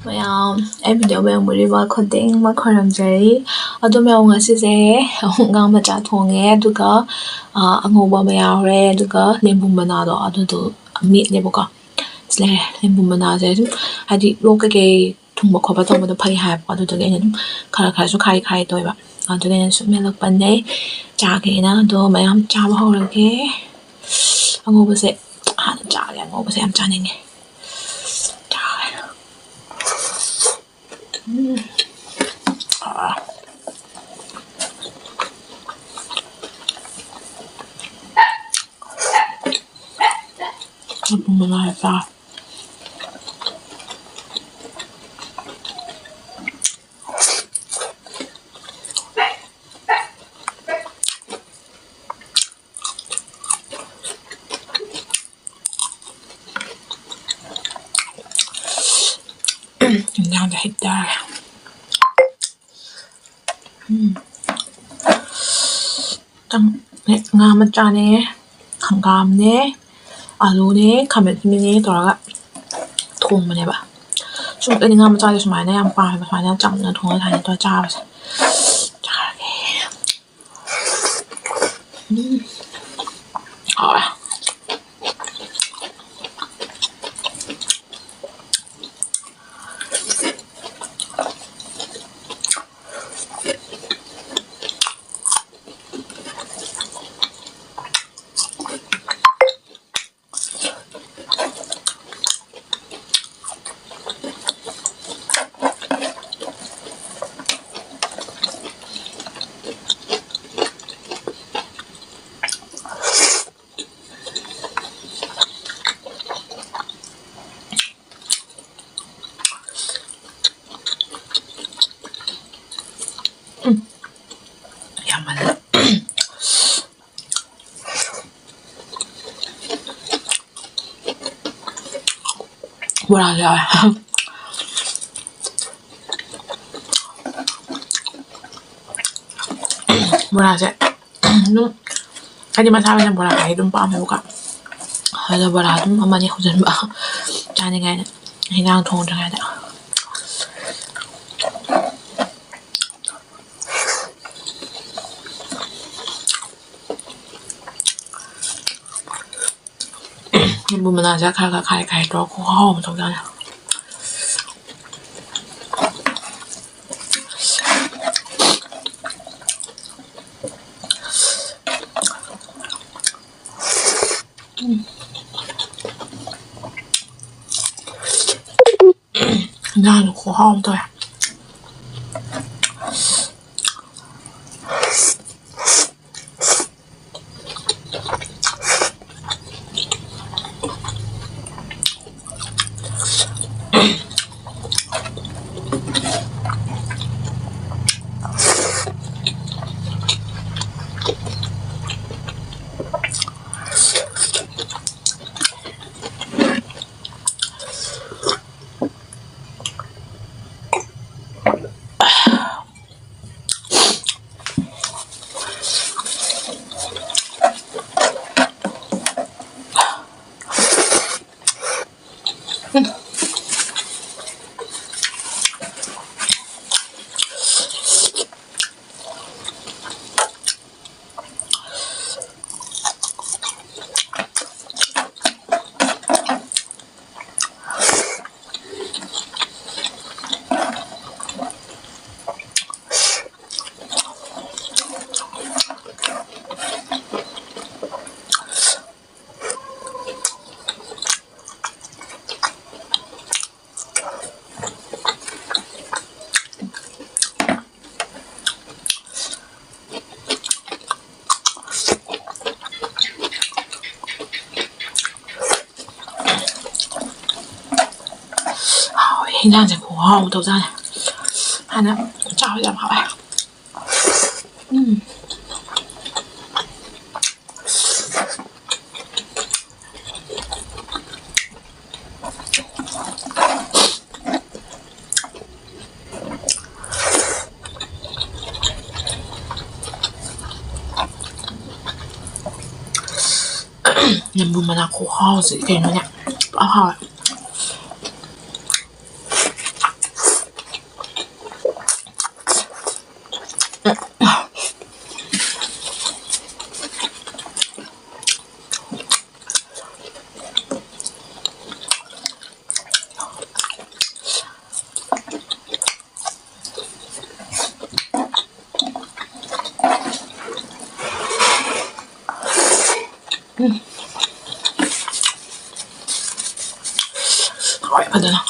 ꯃꯌꯥꯝ ꯑꯩ ꯚꯤꯗꯤꯑꯣ ꯌꯦꯡꯕꯤꯔꯤꯕ ꯈꯨꯗꯤꯡꯃꯛ ꯈꯣꯏꯔꯝꯖꯔꯤ ꯑꯗꯣ ꯃꯌꯥꯝ ꯉꯁꯤꯁꯦ ꯉꯥ ꯃꯆꯥ ꯊꯣꯡꯉꯦ ꯑꯗꯨꯒ ꯑꯉꯧꯕ ꯑꯃ ꯌꯥꯎꯔꯦ ꯑꯗꯨꯒ ꯂꯦꯝꯕꯨ ꯃꯅꯥꯗꯣ ꯑꯗꯨꯗꯣ ꯃꯦꯠꯂꯦꯕꯀꯣ ꯂꯩꯔꯦ ꯂꯦꯝꯕꯨ ꯃꯅꯥꯁꯦ ꯁꯨꯝ ꯍꯥꯏꯗꯤ ꯂꯣꯛ ꯀꯩꯀꯩ ꯊꯨꯡꯕ ꯈꯣꯠꯄ ꯇꯧꯕꯗꯣ ꯐꯩ ꯍꯥꯏꯕꯀꯣ ꯑꯗꯨꯗꯨꯒꯤ ꯑꯩꯅ ꯑꯗꯨꯝ ꯈꯔꯁꯨ ꯈꯥꯏ ꯇꯧꯋꯦꯕ ꯑꯗꯨꯒꯤ ꯑꯩꯅ ꯁꯨꯝ ꯃꯦꯠꯂꯛꯄꯅꯦ ꯆꯥꯒꯦꯅ ꯑꯗꯣ ꯃꯌꯥꯝ ꯆꯥꯕ ꯍꯧꯔꯒꯦ ꯑꯉꯧꯕꯁꯦ ꯍꯥꯟꯅ ꯆꯥꯒꯦ ꯑꯉꯧꯕꯁꯦ ꯌꯥꯝ ꯆꯥꯅꯤꯡꯉꯦ ꯃꯅꯥ 인상도 했다. ꯉꯥ ꯃꯆꯥꯅꯦ ꯍꯪꯒꯥꯝꯅꯦ ꯑꯂꯨꯅꯦ ꯈꯥꯃꯦꯟ ꯇꯧꯔꯒ ꯊꯣꯡꯕꯅꯦꯕ ꯁꯨꯝ ꯑꯩꯗꯤ ꯉꯥ ꯃꯆꯥꯁꯦ ꯁꯨꯃꯥꯏꯅ ꯌꯥꯝ ꯄꯥꯝꯃꯦꯕ ꯁꯨꯃꯥꯏꯅ ꯆꯝꯅ ꯊꯣꯡꯉꯒ ꯁꯨꯃꯥꯏꯅ ꯇꯧꯔ ꯆꯥꯕꯁꯦ ꯆꯥꯔꯒꯦ ꯍꯥꯎꯋꯦ 야만 뭐라 그래 뭐라 그래 하지 마사면 뭐라 그래 좀 빠매고가 그래서 뭐라 좀 어머니 호전 봐 짜니가 그냥 통통해야 돼 보면 아직 가리 들어가고 엄청 잘해 나는 고마움 더 인상제 고마워 더 잘해 하나 짜오자 봐봐요 lembu mana kuhausi kayaknya aha Rồi bắt đầu nào.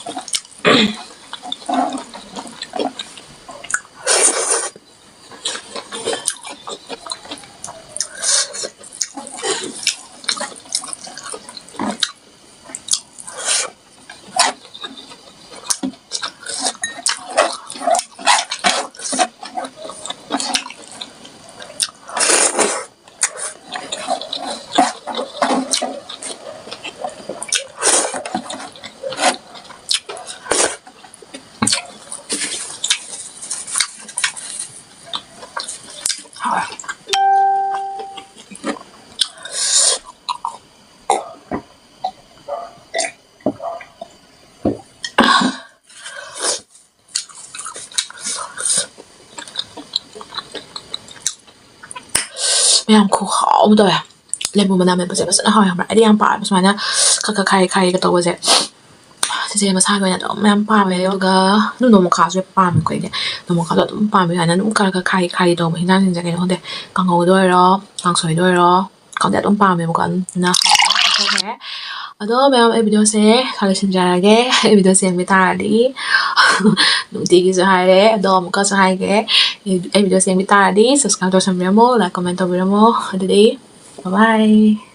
Mèo khô khó rồi à lên một mình sẽ rất hỏi học lại đi ăn phải mà nhá khai cái tàu sẽ 이제 뭐 사고야 너무 밤에 여기가 눈 너무 가서 밤에 거기 너무 가서 너무 밤에 하는 우가가 가이 너무 희난 생각이 근데 강호도요 강소이도요 còn đông 밤에 뭐가 나 thế đó mấy em video sẽ thôi xin chào ghé video xem người ta đi đủ tiền cái hai đấy đó một cái hai cái em video xem người ta đi subscribe cho xem video like comment video đi bye bye